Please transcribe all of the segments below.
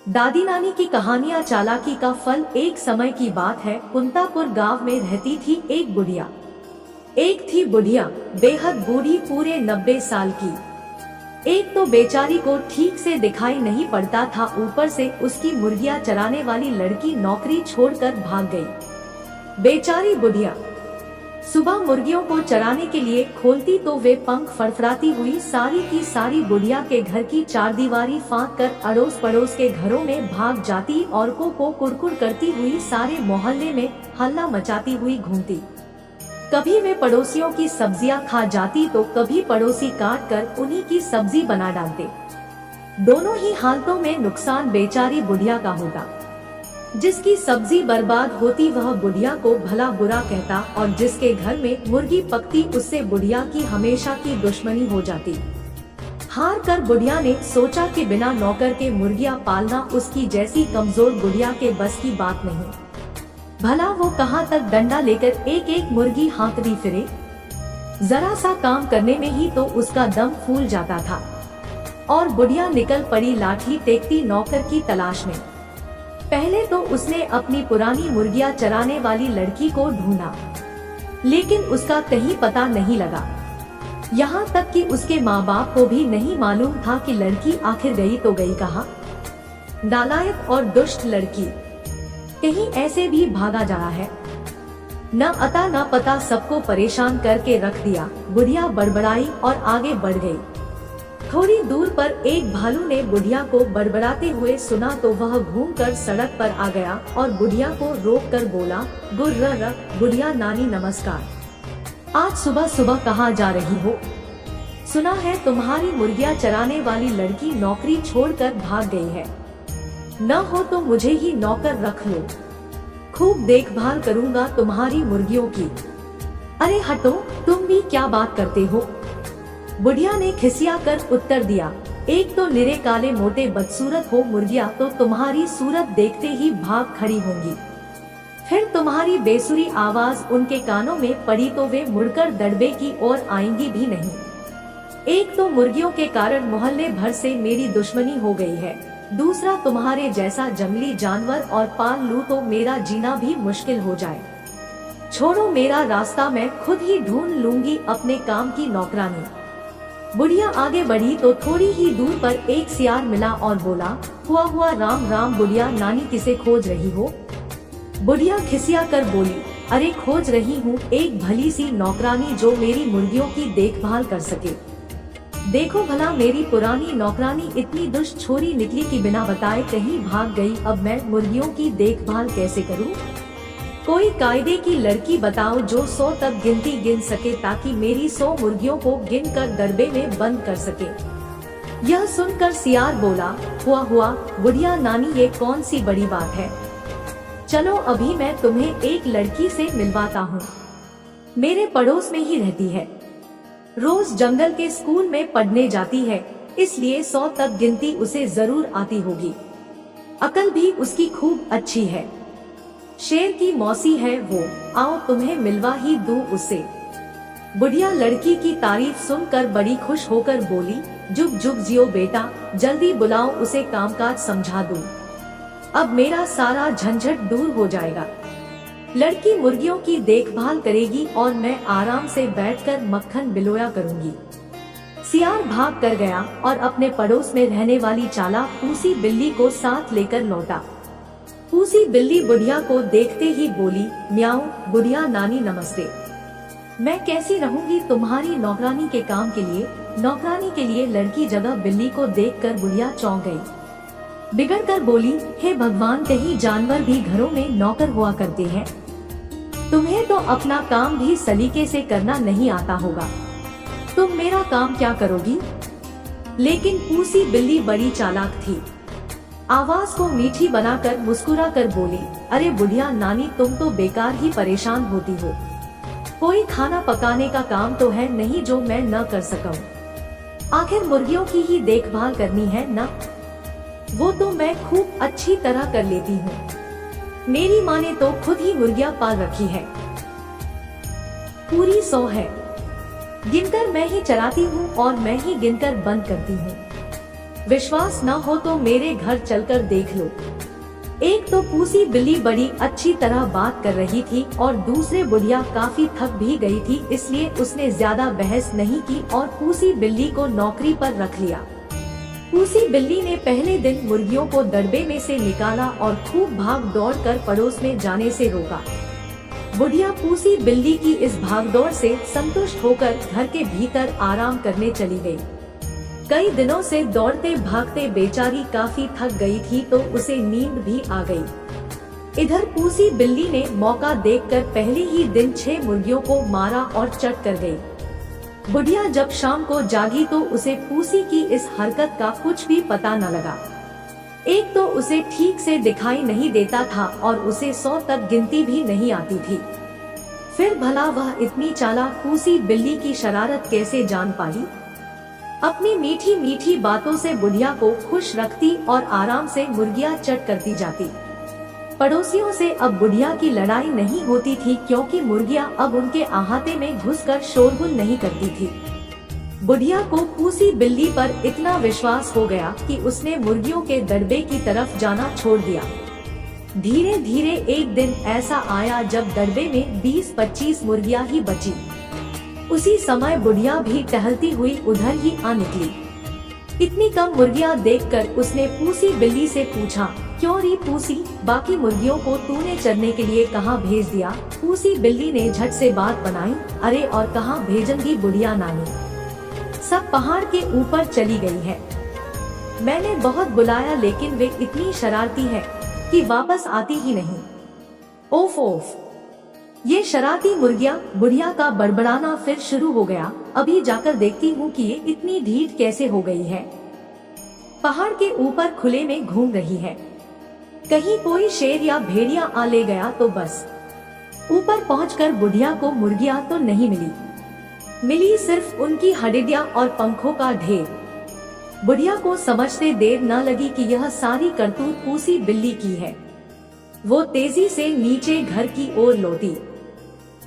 दादी नानी की कहानियाँ चालाकी का फल। एक समय की बात है, कुंतापुर गांव में रहती थी एक बुढ़िया। एक थी बुढ़िया, बेहद बूढ़ी, पूरे 90 साल की। एक तो बेचारी को ठीक से दिखाई नहीं पड़ता था, ऊपर से उसकी मुर्गियाँ चराने वाली लड़की नौकरी छोड़कर भाग गई। बेचारी बुढ़िया सुबह मुर्गियों को चराने के लिए खोलती तो वे पंख फड़फड़ाती हुई सारी की सारी बुढ़िया के घर की चारदीवारी फांक कर अड़ोस पड़ोस के घरों में भाग जाती, औरतों को कुड़कुड़ करती हुई सारे मोहल्ले में हल्ला मचाती हुई घूमती। कभी वे पड़ोसियों की सब्जियां खा जाती तो कभी पड़ोसी काट कर उन्हीं की सब्जी बना डालते। दोनों ही हालतों में नुकसान बेचारी बुढ़िया का होता। जिसकी सब्जी बर्बाद होती वह बुढ़िया को भला बुरा कहता, और जिसके घर में मुर्गी पकती उससे बुढ़िया की हमेशा की दुश्मनी हो जाती। हार कर बुढ़िया ने सोचा कि बिना नौकर के मुर्गियां पालना उसकी जैसी कमजोर बुढ़िया के बस की बात नहीं। भला वो कहाँ तक डंडा लेकर एक एक मुर्गी हाँकती फिरे। जरा सा काम करने में ही तो उसका दम फूल जाता था, और बुढ़िया निकल पड़ी लाठी टेकती नौकर की तलाश में। पहले तो उसने अपनी पुरानी मुर्गियां चराने वाली लड़की को ढूंढा, लेकिन उसका कहीं पता नहीं लगा। यहाँ तक कि उसके माँ बाप को भी नहीं मालूम था कि लड़की आखिर गई तो गई कहाँ। नालायक और दुष्ट लड़की, कहीं ऐसे भी भागा जा रहा है। न अता न पता, सबको परेशान करके रख दिया। बुढ़िया बड़बड़ाई और आगे बढ़ गई। थोड़ी दूर पर एक भालू ने बुढ़िया को बड़बड़ाते हुए सुना तो वह घूमकर सड़क पर आ गया और बुढ़िया को रोक कर बोला, गुर्र बुढ़िया नानी नमस्कार। आज सुबह सुबह कहाँ जा रही हो? सुना है तुम्हारी मुर्गियाँ चराने वाली लड़की नौकरी छोड़कर भाग गई है। न हो तो मुझे ही नौकर रख लो, खूब देखभाल करूँगा तुम्हारी मुर्गियों की। अरे हटो, तुम भी क्या बात करते हो? बुढ़िया ने खिसिया कर उत्तर दिया, एक तो निरे काले मोटे बदसूरत हो मुर्गियां तो तुम्हारी सूरत देखते ही भाग खड़ी होंगी। फिर तुम्हारी बेसुरी आवाज उनके कानों में पड़ी तो वे मुड़कर दड़बे की ओर आएंगी भी नहीं। एक तो मुर्गियों के कारण मोहल्ले भर से मेरी दुश्मनी हो गई है, दूसरा तुम्हारे जैसा जंगली जानवर और पाल लूं तो मेरा जीना भी मुश्किल हो जाए। छोड़ो मेरा रास्ता, मैं खुद ही ढूंढ लूंगी अपने काम की नौकरानी। बुढ़िया आगे बढ़ी तो थोड़ी ही दूर पर एक सियार मिला और बोला, हुआ राम राम बुढ़िया नानी, किसे खोज रही हो? बुढ़िया खिसिया कर बोली, अरे खोज रही हूँ एक भली सी नौकरानी जो मेरी मुर्गियों की देखभाल कर सके। देखो भला मेरी पुरानी नौकरानी इतनी दुष्ट छोरी निकली कि बिना बताए कहीं भाग गई। अब मैं मुर्गियों की देखभाल कैसे करूँ? कोई कायदे की लड़की बताओ जो 100 तक गिनती गिन सके, ताकि मेरी 100 मुर्गियों को गिन कर दड़बे में बंद कर सके। यह सुनकर सियार बोला, हुआ बुढ़िया नानी, ये कौन सी बड़ी बात है। चलो अभी मैं तुम्हें एक लड़की से मिलवाता हूँ। मेरे पड़ोस में ही रहती है, रोज जंगल के स्कूल में पढ़ने जाती है, इसलिए 100 तक गिनती उसे जरूर आती होगी। अकल भी उसकी खूब अच्छी है, शेर की मौसी है वो। आओ तुम्हें मिलवा ही दूं उससे। बुढ़िया लड़की की तारीफ सुनकर बड़ी खुश होकर बोली, जुग जुग जियो बेटा, जल्दी बुलाओ उसे, कामकाज समझा दूं। अब मेरा सारा झंझट दूर हो जाएगा। लड़की मुर्गियों की देखभाल करेगी और मैं आराम से बैठकर मक्खन बिलोया करूंगी। सियार भाग कर गया और अपने पड़ोस में रहने वाली चालाक पूसी बिल्ली को साथ लेकर लौटा। पूसी बिल्ली बुढ़िया को देखते ही बोली, म्याऊ बुढ़िया नानी नमस्ते। मैं कैसी रहूंगी तुम्हारी नौकरानी के काम के लिए। नौकरानी के लिए लड़की जगह बिल्ली को देखकर बुढ़िया चौंक गई। बिगड़ कर बोली, हे भगवान, कहीं जानवर भी घरों में नौकर हुआ करते हैं। तुम्हें तो अपना काम भी सलीके से करना नहीं आता होगा, तुम मेरा काम क्या करोगी? लेकिन पूसी बिल्ली बड़ी चालाक थी। आवाज को मीठी बनाकर मुस्कुरा कर बोली, अरे बुढ़िया नानी, तुम तो बेकार ही परेशान होती हो। कोई खाना पकाने का काम तो है नहीं जो मैं न कर सकूं। आखिर मुर्गियों की ही देखभाल करनी है ना, वो तो मैं खूब अच्छी तरह कर लेती हूँ। मेरी माँ ने तो खुद ही मुर्गियाँ पाल रखी है, पूरी 100 है। गिनकर मैं ही चराती हूँ और मैं ही गिनकर बंद करती हूँ। विश्वास न हो तो मेरे घर चलकर देख लो। एक तो पूसी बिल्ली बड़ी अच्छी तरह बात कर रही थी और दूसरे बुढ़िया काफी थक भी गई थी, इसलिए उसने ज्यादा बहस नहीं की और पूसी बिल्ली को नौकरी पर रख लिया। पूसी बिल्ली ने पहले दिन मुर्गियों को दड़बे में से निकाला और खूब भाग दौड़ कर पड़ोस में जाने से रोका। बुढ़िया पूसी बिल्ली की इस भागदौड़ से संतुष्ट होकर घर के भीतर आराम करने चली गई। कई दिनों से दौड़ते भागते बेचारी काफी थक गई थी तो उसे नींद भी आ गई। इधर पूसी बिल्ली ने मौका देखकर पहले ही दिन 6 मुर्गियों को मारा और चट कर गई। बुढ़िया जब शाम को जागी तो उसे पूसी की इस हरकत का कुछ भी पता न लगा। एक तो उसे ठीक से दिखाई नहीं देता था और उसे 100 तक गिनती भी नहीं आती थी। फिर भला वह इतनी चालाक पूसी बिल्ली की शरारत कैसे जान पाई। अपनी मीठी मीठी बातों से बुढ़िया को खुश रखती और आराम से मुर्गियां चट करती जाती। पड़ोसियों से अब बुढ़िया की लड़ाई नहीं होती थी क्योंकि मुर्गियां अब उनके अहाते में घुसकर शोरगुल नहीं करती थी। बुढ़िया को पूसी बिल्ली पर इतना विश्वास हो गया कि उसने मुर्गियों के दड़बे की तरफ जाना छोड़ दिया। धीरे धीरे एक दिन ऐसा आया जब दड़बे में 20-25 मुर्गियां ही बची। उसी समय बुढ़िया भी टहलती हुई उधर ही आ निकली। इतनी कम मुर्गियां देखकर उसने पूसी बिल्ली से पूछा, क्यों री पूसी, बाकी मुर्गियों को तूने चरने के लिए कहाँ भेज दिया। पूसी बिल्ली ने झट से बात बनाई, अरे और कहाँ भेजूंगी बुढ़िया नानी, सब पहाड़ के ऊपर चली गई है। मैंने बहुत बुलाया लेकिन वे इतनी शरारती है कि वापस आती ही नहीं। ओफ ओफ, ये शरारती मुर्गियां। बुढ़िया का बड़बड़ाना फिर शुरू हो गया। अभी जाकर देखती हूँ कि ये इतनी ढीठ कैसे हो गई है। पहाड़ के ऊपर खुले में घूम रही है, कहीं कोई शेर या भेड़िया आ ले गया तो बस। ऊपर पहुंचकर बुढ़िया को मुर्गियां तो नहीं मिली सिर्फ उनकी हड्डियां और पंखों का ढेर। बुढ़िया को समझते देर न लगी कि यह सारी करतूत पूसी बिल्ली की है। वो तेजी से नीचे घर की ओर लौटी।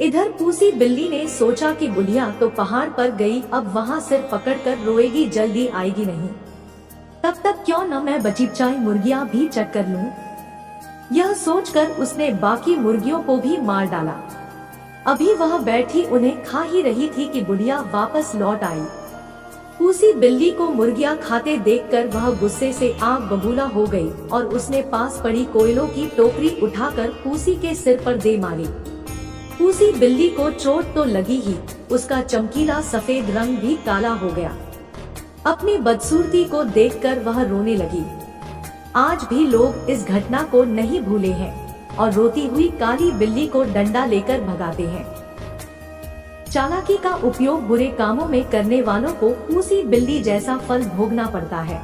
इधर पूसी बिल्ली ने सोचा कि बुढ़िया तो पहाड़ पर गई, अब वहाँ सिर पकड़कर रोएगी, जल्दी आएगी नहीं। तब तक क्यों न मैं बचीचाई मुर्गियां भी चट कर लूं। यह सोचकर उसने बाकी मुर्गियों को भी मार डाला। अभी वह बैठी उन्हें खा ही रही थी कि बुढ़िया वापस लौट आई। पूसी बिल्ली को मुर्गियां खाते देखकर वह गुस्से से आग बबूला हो गई और उसने पास पड़ी कोयलों की टोकरी उठाकर पूसी के सिर पर दे मारी। पूसी बिल्ली को चोट तो लगी ही, उसका चमकीला सफेद रंग भी काला हो गया। अपनी बदसूरती को देखकर वह रोने लगी। आज भी लोग इस घटना को नहीं भूले हैं और रोती हुई काली बिल्ली को डंडा लेकर भगाते हैं। चालाकी का उपयोग बुरे कामों में करने वालों को पूसी बिल्ली जैसा फल भोगना पड़ता है।